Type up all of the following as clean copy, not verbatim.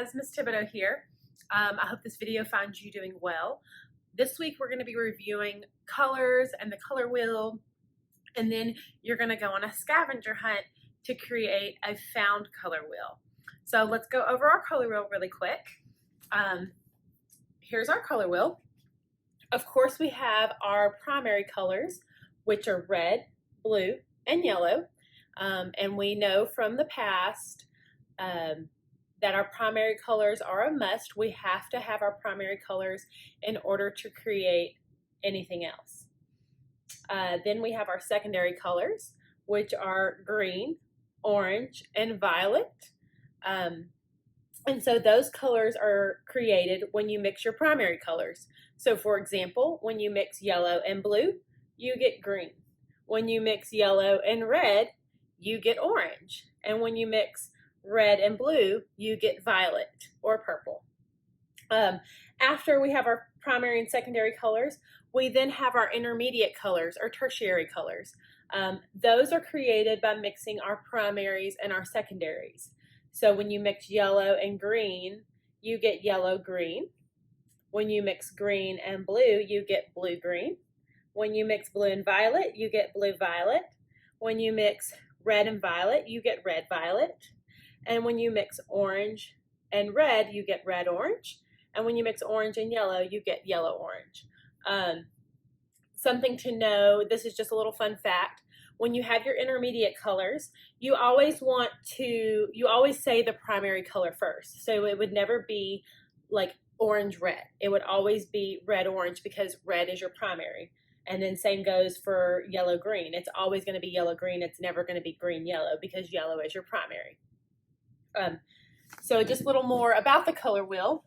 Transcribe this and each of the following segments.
guys, Miss Thibodeau here. I hope this video finds you doing well. This week we're going to be reviewing colors and the color wheel, and then you're going to go on a scavenger hunt to create a found color wheel. So let's go over our color wheel really quick. Here's our color wheel. Of course, we have our primary colors, which are red, blue, and yellow. And we know from the past that our primary colors are a must. We have to have our primary colors in order to create anything else. Then we have our secondary colors, which are green, orange, and violet. And so those colors are created when you mix your primary colors. So for example, when you mix yellow and blue, you get green. When you mix yellow and red, you get orange. And when you mix red and blue, you get violet or purple. After we have our primary and secondary colors, we then have our intermediate colors or tertiary colors. Those are created by mixing our primaries and our secondaries. So when you mix yellow and green, you get yellow-green. When you mix green and blue, you get blue-green. When you mix blue and violet, you get blue-violet. When you mix red and violet, you get red-violet. And when you mix orange and red, you get red-orange. And when you mix orange and yellow, you get yellow-orange. Something to know, this is just a little fun fact. When you have your intermediate colors, you always say the primary color first. So it would never be like orange-red. It would always be red-orange because red is your primary. And then same goes for yellow-green. It's always going to be yellow-green. It's never going to be green-yellow because yellow is your primary. So just a little more about the color wheel.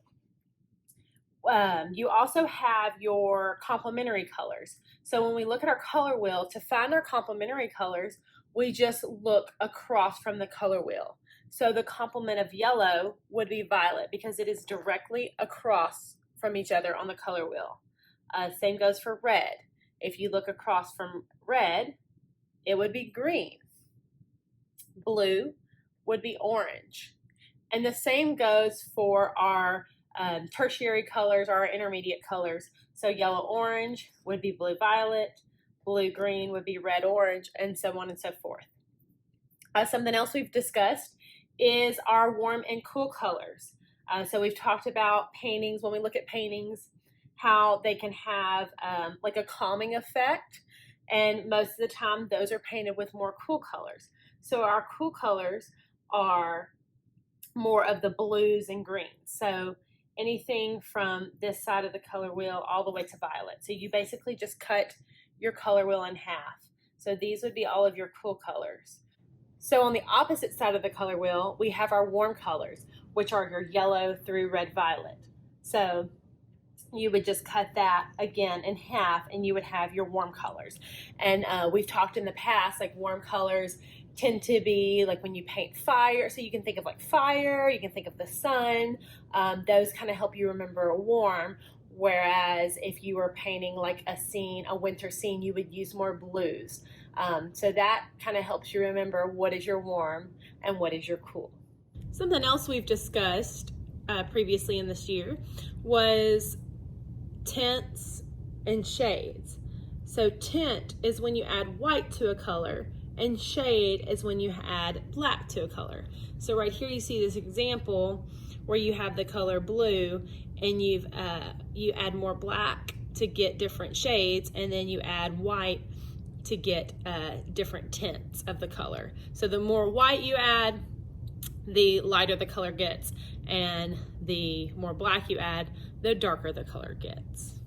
You also have your complementary colors. So when we look at our color wheel, to find our complementary colors, we just look across from the color wheel. So the complement of yellow would be violet because it is directly across from each other on the color wheel. Same goes for red. If you look across from red, it would be green. Blue would be orange. And the same goes for our tertiary colors, our intermediate colors. So yellow-orange would be blue-violet, blue-green would be red-orange, and so on and so forth. Something else we've discussed is our warm and cool colors. So we've talked about paintings, when we look at paintings, how they can have like a calming effect, and most of the time those are painted with more cool colors. So our cool colors are more of the blues and greens. So anything from this side of the color wheel all the way to violet. So you basically just cut your color wheel in half. So these would be all of your cool colors. So on the opposite side of the color wheel, we have our warm colors, which are your yellow through red, violet. So you would just cut that again in half and you would have your warm colors. And we've talked in the past, like warm colors tend to be like when you paint fire. So you can think of like fire, you can think of the sun. Those kind of help you remember warm. Whereas if you were painting like a scene, a winter scene, you would use more blues. So that kind of helps you remember what is your warm and what is your cool. Something else we've discussed previously in this year was tints and shades. So tint is when you add white to a color, and shade is when you add black to a color. So right here you see this example where you have the color blue and you add more black to get different shades, and then you add white to get different tints of the color. So the more white you add, the lighter the color gets, and the more black you add, the darker the color gets.